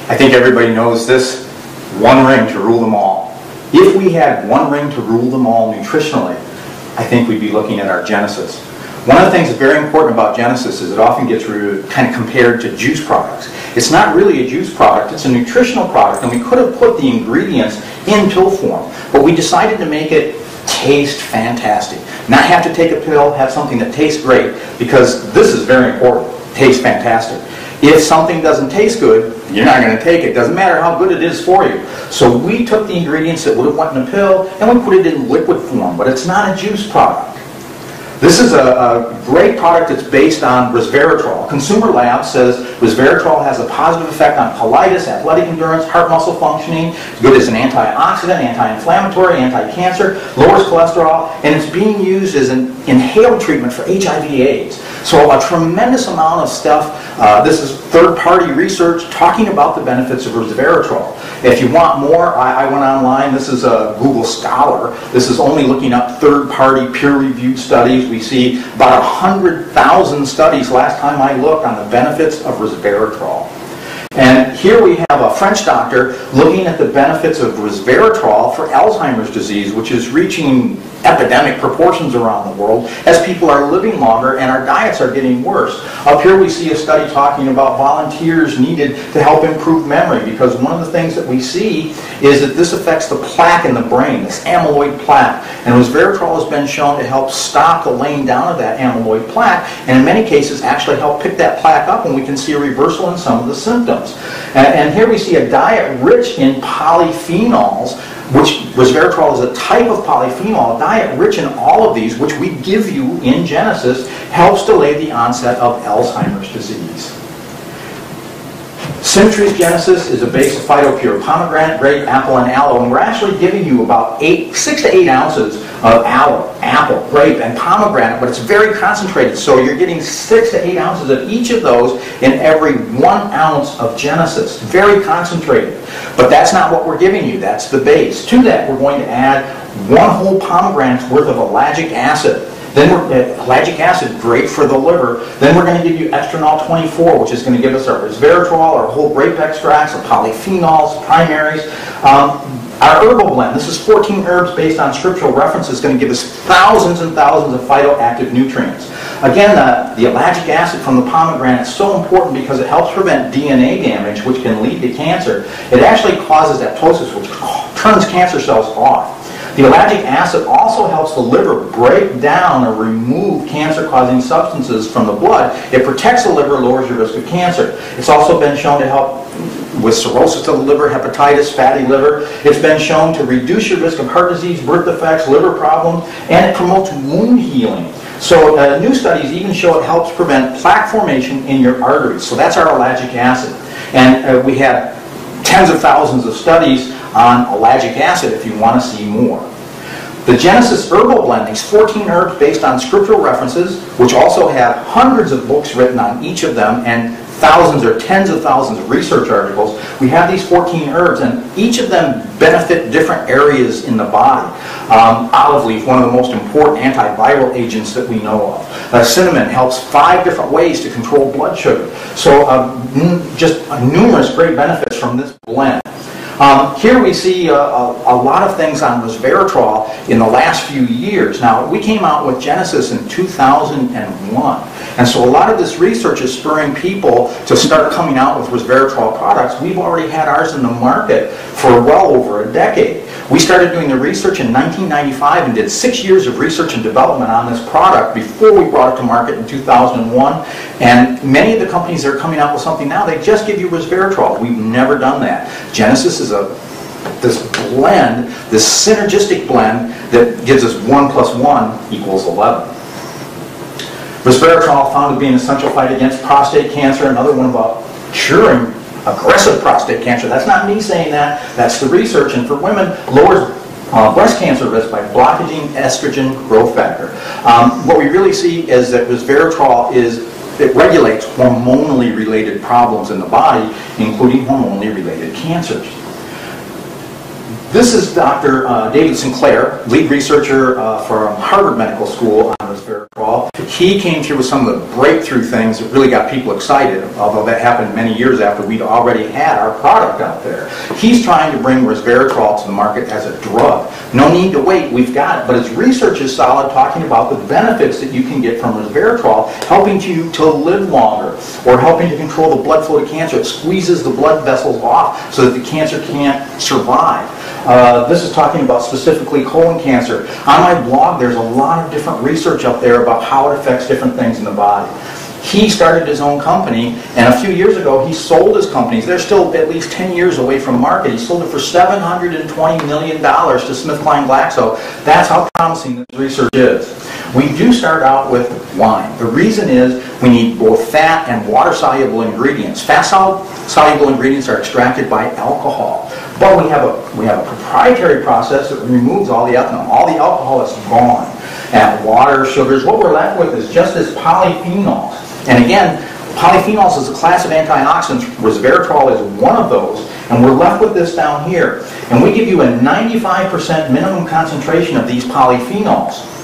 I think everybody knows this, one ring to rule them all. If we had one ring to rule them all nutritionally, I think we'd be looking at our Genesis. One of the things that's very important about Genesis is it often gets kind of compared to juice products. It's not really a juice product, it's a nutritional product, and we could have put the ingredients in pill form, but we decided to make it taste fantastic. Not have to take a pill, have something that tastes great, because this is very important, taste fantastic. If something doesn't taste good, you're not going to take it. Doesn't matter how good it is for you. So we took the ingredients that would have went in a pill and we put it in liquid form, but it's not a juice product. This is a great product that's based on resveratrol. Consumer Labs says resveratrol has a positive effect on colitis, athletic endurance, heart muscle functioning. It's good as an antioxidant, anti-inflammatory, anti-cancer, lowers cholesterol, and it's being used as an inhaled treatment for HIV/AIDS. So a tremendous amount of stuff. This is third-party research talking about the benefits of resveratrol. If you want more, I went online. This is a Google Scholar. This is only looking up third-party peer-reviewed studies. We see about 100,000 studies last time I looked on the benefits of resveratrol. And here we have a French doctor looking at the benefits of resveratrol for Alzheimer's disease, which is reaching epidemic proportions around the world as people are living longer and our diets are getting worse. Up here we see a study talking about volunteers needed to help improve memory, because one of the things that we see is that this affects the plaque in the brain, this amyloid plaque. And resveratrol has been shown to help stop the laying down of that amyloid plaque, and in many cases actually help pick that plaque up, and we can see a reversal in some of the symptoms. And here we see a diet rich in polyphenols, which resveratrol is a type of polyphenol. A diet rich in all of these, which we give you in Genesis, helps delay the onset of Alzheimer's disease. Symmetry's Genesis is a base of phytopure, pomegranate, grape, apple, and aloe, and we're actually giving you about 6 to 8 ounces of aloe, apple, grape, and pomegranate, but it's very concentrated, so you're getting 6 to 8 ounces of each of those in every 1 ounce of Genesis. Very concentrated. But that's not what we're giving you. That's the base. To that, we're going to add 1 whole pomegranate's worth of ellagic acid. Then ellagic acid, great for the liver. Then we're going to give you Extranol 24, which is going to give us our resveratrol, our whole grape extracts, our polyphenols, primaries. Our herbal blend, this is 14 herbs based on scriptural references, going to give us thousands and thousands of phytoactive nutrients. Again, the ellagic acid from the pomegranate is so important because it helps prevent DNA damage, which can lead to cancer. It actually causes apoptosis, which turns cancer cells off. The ellagic acid also helps the liver break down or remove cancer-causing substances from the blood. It protects the liver, lowers your risk of cancer. It's also been shown to help with cirrhosis of the liver, hepatitis, fatty liver. It's been shown to reduce your risk of heart disease, birth defects, liver problems, and it promotes wound healing. So new studies even show it helps prevent plaque formation in your arteries. So that's our ellagic acid. And we have tens of thousands of studies on ellagic acid if you want to see more. The Genesis Herbal Blend, these 14 herbs based on scriptural references, which also have hundreds of books written on each of them and thousands or tens of thousands of research articles. We have these 14 herbs, and each of them benefit different areas in the body. Olive leaf, one of the most important antiviral agents that we know of. Cinnamon helps 5 different ways to control blood sugar. So just numerous great benefits from this blend. Here we see a lot of things on resveratrol in the last few years. Now, we came out with Genesis in 2001. And so a lot of this research is spurring people to start coming out with resveratrol products. We've already had ours in the market for well over a decade. We started doing the research in 1995 and did 6 years of research and development on this product before we brought it to market in 2001. And many of the companies that are coming out with something now, they just give you resveratrol. We've never done that. Genesis is this blend, this synergistic blend that gives us 1 + 1 = 11. Resveratrol found to be an essential fight against prostate cancer. Another one about curing aggressive prostate cancer. That's not me saying that. That's the research. And for women, lowers breast cancer risk by blocking estrogen growth factor. What we really see is that resveratrol it regulates hormonally related problems in the body, including hormonally related cancers. This is Dr. David Sinclair, lead researcher from Harvard Medical School on resveratrol. He came through with some of the breakthrough things that really got people excited, although that happened many years after we'd already had our product out there. He's trying to bring resveratrol to the market as a drug. No need to wait, we've got it. But his research is solid, talking about the benefits that you can get from resveratrol, helping you to live longer, or helping to control the blood flow to cancer. It squeezes the blood vessels off so that the cancer can't survive. This is talking about specifically colon cancer. On my blog, there's a lot of different research up there about how it affects different things in the body. He started his own company, and a few years ago, he sold his companies. They're still at least 10 years away from market. He sold it for $720 million to SmithKline Glaxo. That's how promising this research is. We do start out with wine. The reason is we need both fat and water-soluble ingredients. Fat-soluble ingredients are extracted by alcohol. But we have a proprietary process that removes all the ethanol. All the alcohol is gone. And water, sugars, what we're left with is just this polyphenols. And again, polyphenols is a class of antioxidants. Resveratrol is one of those. And we're left with this down here. And we give you a 95% minimum concentration of these polyphenols.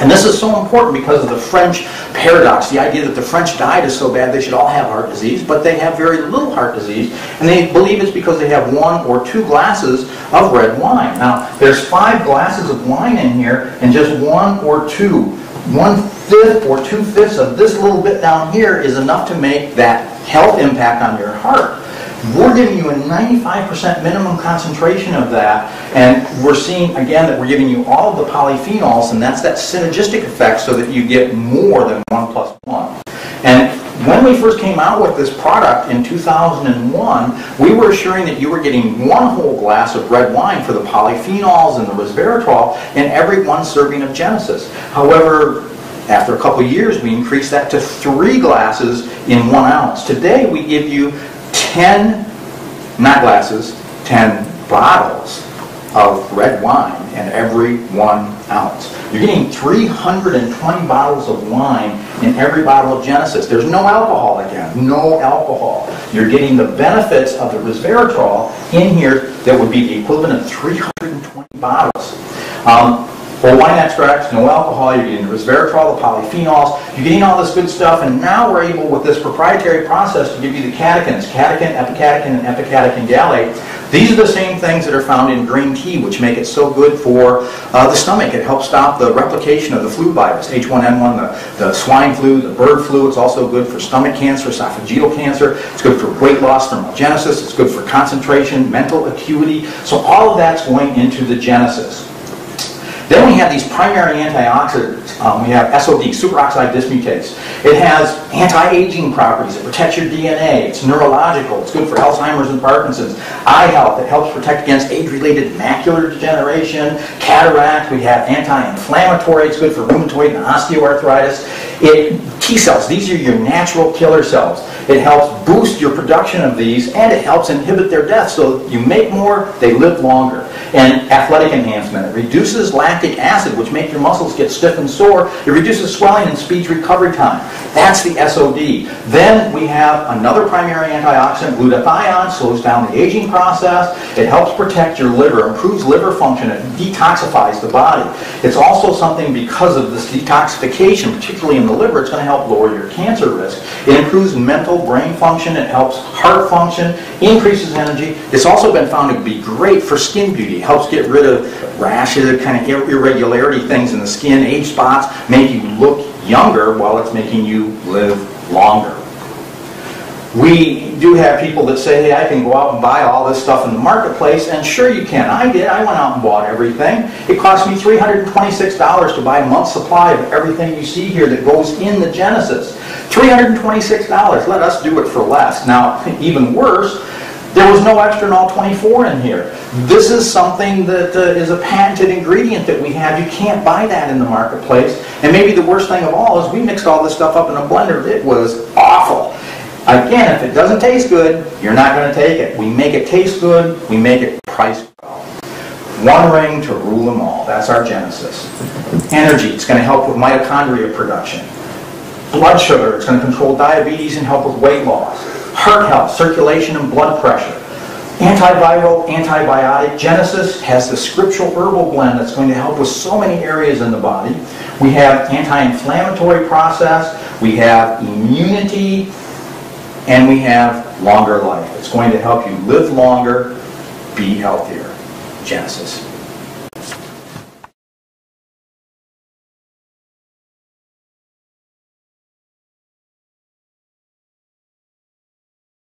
And this is so important because of the French paradox, the idea that the French diet is so bad they should all have heart disease, but they have very little heart disease, and they believe it's because they have 1 or 2 glasses of red wine. Now, there's 5 glasses of wine in here, and just 1 or 2, 1/5 or 2/5 of this little bit down here is enough to make that health impact on your heart. We're giving you a 95% minimum concentration of that, and we're seeing, again, that we're giving you all of the polyphenols, and that's that synergistic effect so that you get more than 1 + 1. And when we first came out with this product in 2001, we were assuring that you were getting 1 whole glass of red wine for the polyphenols and the resveratrol in every 1 serving of Genesis. However, after a couple of years, we increased that to 3 glasses in 1 ounce. Today, we give you 10, not glasses, 10 bottles of red wine in every 1 ounce. You're getting 320 bottles of wine in every bottle of Genesis. There's no alcohol again, no alcohol. You're getting the benefits of the resveratrol in here that would be the equivalent of 320 bottles. Whole wine extracts, no alcohol, you're getting the resveratrol, the polyphenols, you're getting all this good stuff, and now we're able, with this proprietary process, to give you the catechins, catechin, epicatechin, and epicatechin gallate. These are the same things that are found in green tea, which make it so good for the stomach. It helps stop the replication of the flu virus, H1N1, the swine flu, the bird flu. It's also good for stomach cancer, esophageal cancer. It's good for weight loss, thermogenesis. It's good for concentration, mental acuity. So all of that's going into the Genesis. Then we have these primary antioxidants. We have SOD, superoxide dismutase. It has anti-aging properties. It protects your DNA. It's neurological. It's good for Alzheimer's and Parkinson's. Eye health. It helps protect against age-related macular degeneration, cataract. We have anti-inflammatory. It's good for rheumatoid and osteoarthritis. T cells. These are your natural killer cells. It helps boost your production of these, and it helps inhibit their death. So you make more, they live longer. And athletic enhancement. It reduces lactic acid, which makes your muscles get stiff and sore. It reduces swelling and speeds recovery time. That's the SOD. Then we have another primary antioxidant, glutathione, slows down the aging process. It helps protect your liver, improves liver function. It detoxifies the body. It's also something, because of this detoxification, particularly in the liver, it's going to help lower your cancer risk. It improves mental brain function. It helps heart function, increases energy. It's also been found to be great for skin beauty. It helps get rid of rashes, kind of irregularity things in the skin, age spots, make you look younger while it's making you live longer. We do have people that say, hey, I can go out and buy all this stuff in the marketplace, and sure you can. I did. I went out and bought everything. It cost me $326 to buy a month's supply of everything you see here that goes in the Genesis. $326. Let us do it for less. Now, even worse, there was no Extranol 24 in here. This is something that is a patented ingredient that we have. You can't buy that in the marketplace. And maybe the worst thing of all is we mixed all this stuff up in a blender. It was awful. Again, if it doesn't taste good, you're not going to take it. We make it taste good. We make it priced well. One ring to rule them all. That's our Genesis. Energy. It's going to help with mitochondria production. Blood sugar. It's going to control diabetes and help with weight loss. Heart health, circulation, and blood pressure. Antiviral, antibiotic. Genesis has the scriptural herbal blend that's going to help with so many areas in the body. We have anti-inflammatory process, we have immunity, and we have longer life. It's going to help you live longer, be healthier. Genesis.